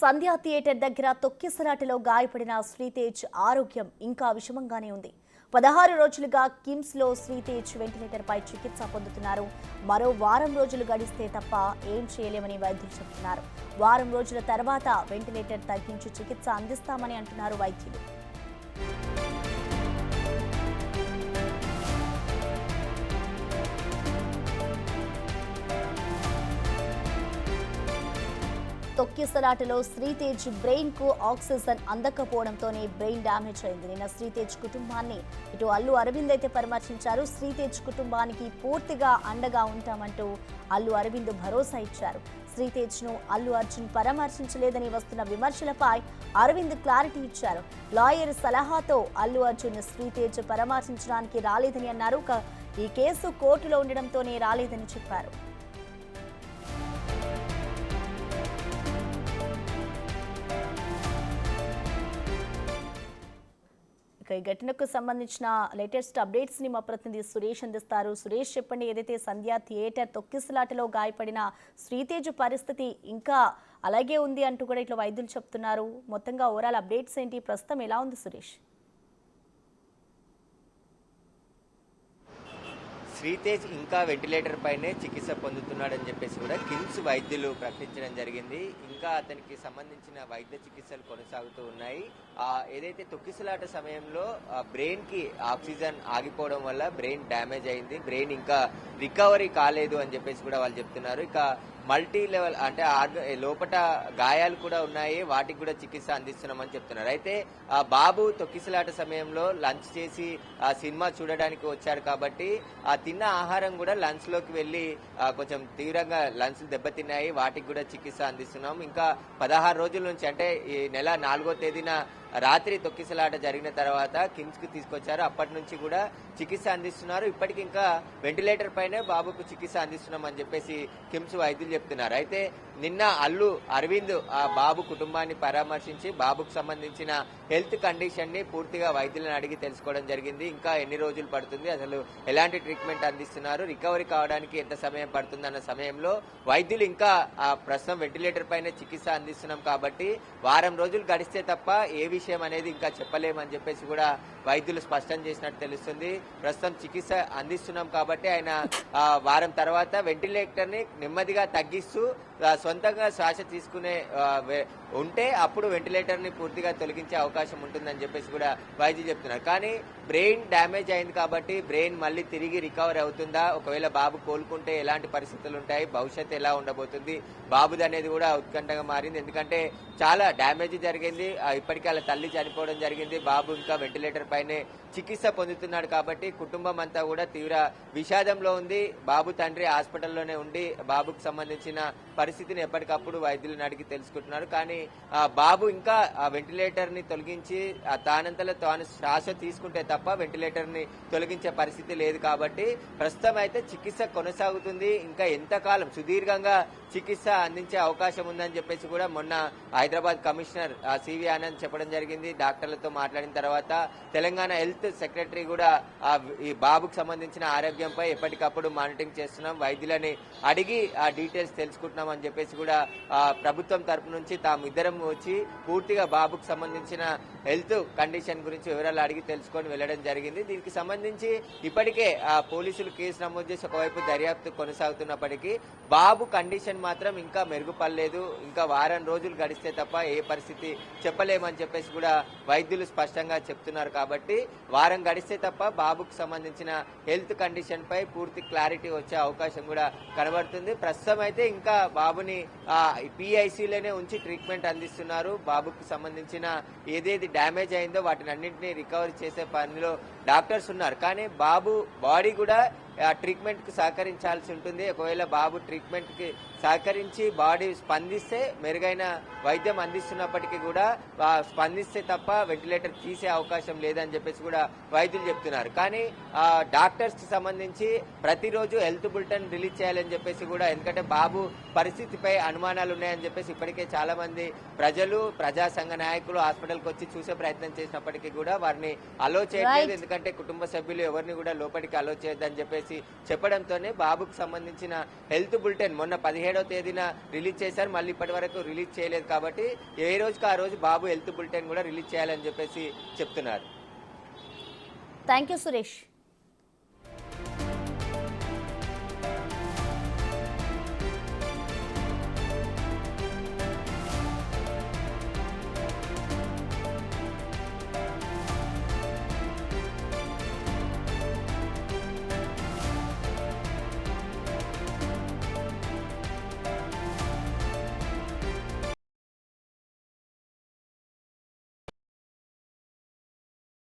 సంధ్యా theatre దగ్గర తొక్కిసలాటలో గాయపడిన శ్రీతేజ్ ఆరోగ్యం ఇంకా విషమంగానే ఉంది. 16 రోజులుగా కిమ్స్ లో శ్రీతేజ్ వెంటిలేటర్ పై చికిత్స పొందుతున్నారు. మరో వారం రోజులు గడిస్తే తప్ప ఏం చేయలేమని వైద్యులు చెబుతున్నారు. వారం రోజుల తర్వాత వెంటిలేటర్ తగ్గించి చికిత్స అందిస్తామని అంటున్నారు వైద్యులు. తొక్కిసలాటలో శ్రీతేజ్ బ్రెయిన్ కు ఆక్సిజన్ అందకపోవడంతోనే బ్రెయిన్ డ్యామేజ్ అయింది. నిన్న శ్రీతేజ్ కుటుంబాన్ని ఇటు అల్లు అరవింద్ అయితే పరామర్శించారు. శ్రీతేజ్ కుటుంబానికి పూర్తిగా అండగా ఉంటామంటూ అల్లు అరవింద్ భరోసా ఇచ్చారు. శ్రీతేజ్ ను అల్లు అర్జున్ పరామర్శించలేదని వస్తున్న విమర్శలపై అరవింద్ క్లారిటీ ఇచ్చారు. లాయర్ సలహాతో అల్లు అర్జున్ శ్రీతేజ్ పరామర్శించడానికి రాలేదని అన్నారు. ఈ కేసు కోర్టులో ఉండడంతోనే రాలేదని చెప్పారు. ఈ ఘటనకు సంబంధించిన లేటెస్ట్ అప్డేట్స్ ని మా ప్రతినిధి సురేష్ అందిస్తారు. సురేష్, చెప్పండి, ఏదైతే సంధ్యా థియేటర్ తొక్కిసలాటలో గాయపడిన శ్రీతేజ్ పరిస్థితి ఇంకా అలాగే ఉంది అంటూ కూడా ఇట్లా వైద్యులు చెప్తున్నారు. మొత్తంగా ఓవరాల్ అప్డేట్స్ ఏంటి, ప్రస్తుతం ఎలా ఉంది సురేష్? శ్రీతేజ్ ఇంకా వెంటిలేటర్ పైనే చికిత్స పొందుతున్నాడని చెప్పేసి కూడా కిమ్స్ వైద్యులు ప్రకటించడం జరిగింది. ఇంకా అతనికి సంబంధించిన వైద్య చికిత్సలు కొనసాగుతూ ఉన్నాయి. ఏదైతే తొక్కిసలాట సమయంలో బ్రెయిన్ కి ఆక్సిజన్ ఆగిపోవడం వల్ల బ్రెయిన్ డ్యామేజ్ అయింది, బ్రెయిన్ ఇంకా రికవరీ కాలేదు అని చెప్పేసి కూడా వాళ్ళు చెప్తున్నారు. ఇక మల్టీ లెవెల్ అంటే లోపట గాయాలు కూడా ఉన్నాయి, వాటికి కూడా చికిత్స అందిస్తున్నామని చెప్తున్నారు. అయితే ఆ బాబు తొక్కిసలాట సమయంలో లంచ్ చేసి ఆ సినిమా చూడడానికి వచ్చారు కాబట్టి ఆ తిన్న ఆహారం కూడా లంచ్ లోకి వెళ్లి కొంచెం తీవ్రంగా లంచ్ దెబ్బతిన్నాయి, వాటికి కూడా చికిత్స అందిస్తున్నాం. ఇంకా 16 రోజుల నుంచి అంటే ఈ నెల 4వ తేదీన రాత్రి తొక్కిసలాట జరిగిన తర్వాత కిమ్స్ కు తీసుకొచ్చారు. అప్పటి నుంచి కూడా చికిత్స అందిస్తున్నారు. ఇప్పటికి ఇంకా వెంటిలేటర్ పైనే బాబుకు చికిత్స అందిస్తున్నాం అని చెప్పేసి కిమ్స్ వైద్యులు చెప్తున్నారు. అయితే నిన్న అల్లు అరవింద్ ఆ బాబు కుటుంబాన్ని పరామర్శించి బాబుకు సంబంధించిన హెల్త్ కండిషన్ ని పూర్తిగా వైద్యులను అడిగి తెలుసుకోవడం జరిగింది. ఇంకా ఎన్ని రోజులు పడుతుంది, అసలు ఎలాంటి ట్రీట్మెంట్ అందిస్తున్నారు, రికవరీ కావడానికి ఎంత సమయం పడుతుంది అన్న సమయంలో వైద్యులు ఇంకా ప్రస్తుతం వెంటిలేటర్ పైన చికిత్స అందిస్తున్నాం కాబట్టి వారం రోజులు గడిస్తే తప్ప ఏ విషయం అనేది ఇంకా చెప్పలేమని చెప్పేసి కూడా వైద్యులు స్పష్టం చేసినట్టు తెలుస్తుంది. ప్రస్తుతం చికిత్స అందిస్తున్నాం కాబట్టి ఆయన వారం తర్వాత వెంటిలేటర్ ని నెమ్మదిగా తగ్గిస్తూ సొంతంగా శ్వాస తీసుకునే ఉంటే అప్పుడు వెంటిలేటర్ ని పూర్తిగా తొలగించే అవకాశం ఉంటుందని చెప్పేసి కూడా వైద్యులు చెప్తున్నారు. కానీ బ్రెయిన్ డ్యామేజ్ అయింది కాబట్టి బ్రెయిన్ మళ్ళీ తిరిగి రికవర్ అవుతుందా, ఒకవేళ బాబు కోలుకుంటే ఎలాంటి పరిస్థితులు ఉంటాయి, భవిష్యత్తు ఎలా ఉండబోతుంది, బాబుది అనేది కూడా ఉత్కంఠగా మారింది. ఎందుకంటే చాలా డ్యామేజ్ జరిగింది, ఇప్పటికే వాళ్ళ తల్లి చనిపోవడం జరిగింది, బాబు ఇంకా వెంటిలేటర్ పైనే చికిత్స పొందుతున్నాడు కాబట్టి కుటుంబం అంతా కూడా తీవ్ర విషాదంలో ఉంది. బాబు తండ్రి హాస్పిటల్లోనే ఉండి బాబుకు సంబంధించిన పరిస్థితిని ఎప్పటికప్పుడు వైద్యులను అడిగి తెలుసుకుంటున్నారు. కానీ బాబు ఇంకా వెంటిలేటర్ ని తొలగించి తానంతలో తాను శ్వాస తీసుకుంటే తప్ప వెంటిలేటర్ ని తొలగించే పరిస్థితి లేదు కాబట్టి ప్రస్తుతం అయితే చికిత్స కొనసాగుతుంది. ఇంకా ఎంతకాలం సుదీర్ఘంగా చికిత్స అందించే అవకాశం ఉందని చెప్పేసి కూడా మొన్న హైదరాబాద్ కమిషనర్ సివి ఆనంద్ చెప్పడం జరిగింది. డాక్టర్లతో మాట్లాడిన తర్వాత తెలంగాణ హెల్త్ సెక్రటరీ కూడా ఈ బాబుకు సంబంధించిన ఆరోగ్యంపై ఎప్పటికప్పుడు మానిటరింగ్ చేస్తున్నాం, వైద్యులని అడిగి ఆ డీటెయిల్స్ తెలుసుకుంటున్నాం అని చెప్పేసి కూడా ప్రభుత్వం తరపు నుంచి తాము ఇద్దరం వచ్చి పూర్తిగా బాబుకు సంబంధించిన హెల్త్ కండిషన్ గురించి వివరాలు అడిగి తెలుసుకొని వెళ్లడం జరిగింది. దీనికి సంబంధించి ఇప్పటికే పోలీసులు కేసు నమోదు చేసి ఒకవైపు దర్యాప్తు కొనసాగుతున్నప్పటికీ బాబు కండిషన్ మాత్రం ఇంకా మెరుగుపడలేదు. ఇంకా వారం రోజులు గడిస్తే తప్ప ఏ పరిస్థితి చెప్పలేమని చెప్పేసి కూడా వైద్యులు స్పష్టంగా చెప్తున్నారు. కాబట్టి వారం గడిస్తే తప్ప బాబుకు సంబంధించిన హెల్త్ కండిషన్ పై పూర్తి క్లారిటీ వచ్చే అవకాశం కూడా కనబడుతుంది. ప్రస్తుతం అయితే ఇంకా బాబుని పిఐసిలోనే ఉంచి ట్రీట్మెంట్ అందిస్తున్నారు. బాబుకు సంబంధించిన ఏదేది డ్యామేజ్ అయిందో వాటిని అన్నింటినీ రికవరీ చేసే పనిలో డాక్టర్స్ ఉన్నారు. కానీ బాబు బాడీ కూడా ట్రీట్మెంట్ కు సహకరించాల్సి ఉంటుంది. ఒకవేళ బాబు ట్రీట్మెంట్ కి సహకరించి బాడీ స్పందిస్తే మెరుగైన వైద్యం అందిస్తున్నప్పటికీ కూడా స్పందిస్తే తప్ప వెంటిలేటర్ తీసే అవకాశం లేదని చెప్పేసి కూడా వైద్యులు చెప్తున్నారు. కానీ డాక్టర్స్ కి సంబంధించి ప్రతిరోజు హెల్త్ బులెటిన్ రిలీజ్ చేయాలని చెప్పేసి కూడా, ఎందుకంటే బాబు పరిస్థితిపై అనుమానాలు ఉన్నాయని చెప్పేసి ఇప్పటికే చాలా మంది ప్రజలు, ప్రజా సంఘ నాయకులు హాస్పిటల్కి వచ్చి చూసే ప్రయత్నం చేసినప్పటికీ కూడా వారిని అలో చేయట్లేదు. ఎందుకంటే కుటుంబ సభ్యులు ఎవరిని కూడా లోపలికి అలో చేయొద్దని చెప్పేసి చెప్పడంతోనే బాబుకు సంబంధించిన హెల్త్ బులెటిన్ మొన్న 17 17వ తేదీన రిలీజ్ చేశారు, మళ్ళీ ఇప్పటి వరకు రిలీజ్ చేయలేదు. కాబట్టి ఏ రోజుకి ఆ రోజు బాబు హెల్త్ బులెటిన్ కూడా రిలీజ్ చేయాలని చెప్పేసి చెప్తున్నారు. Thank you Suresh.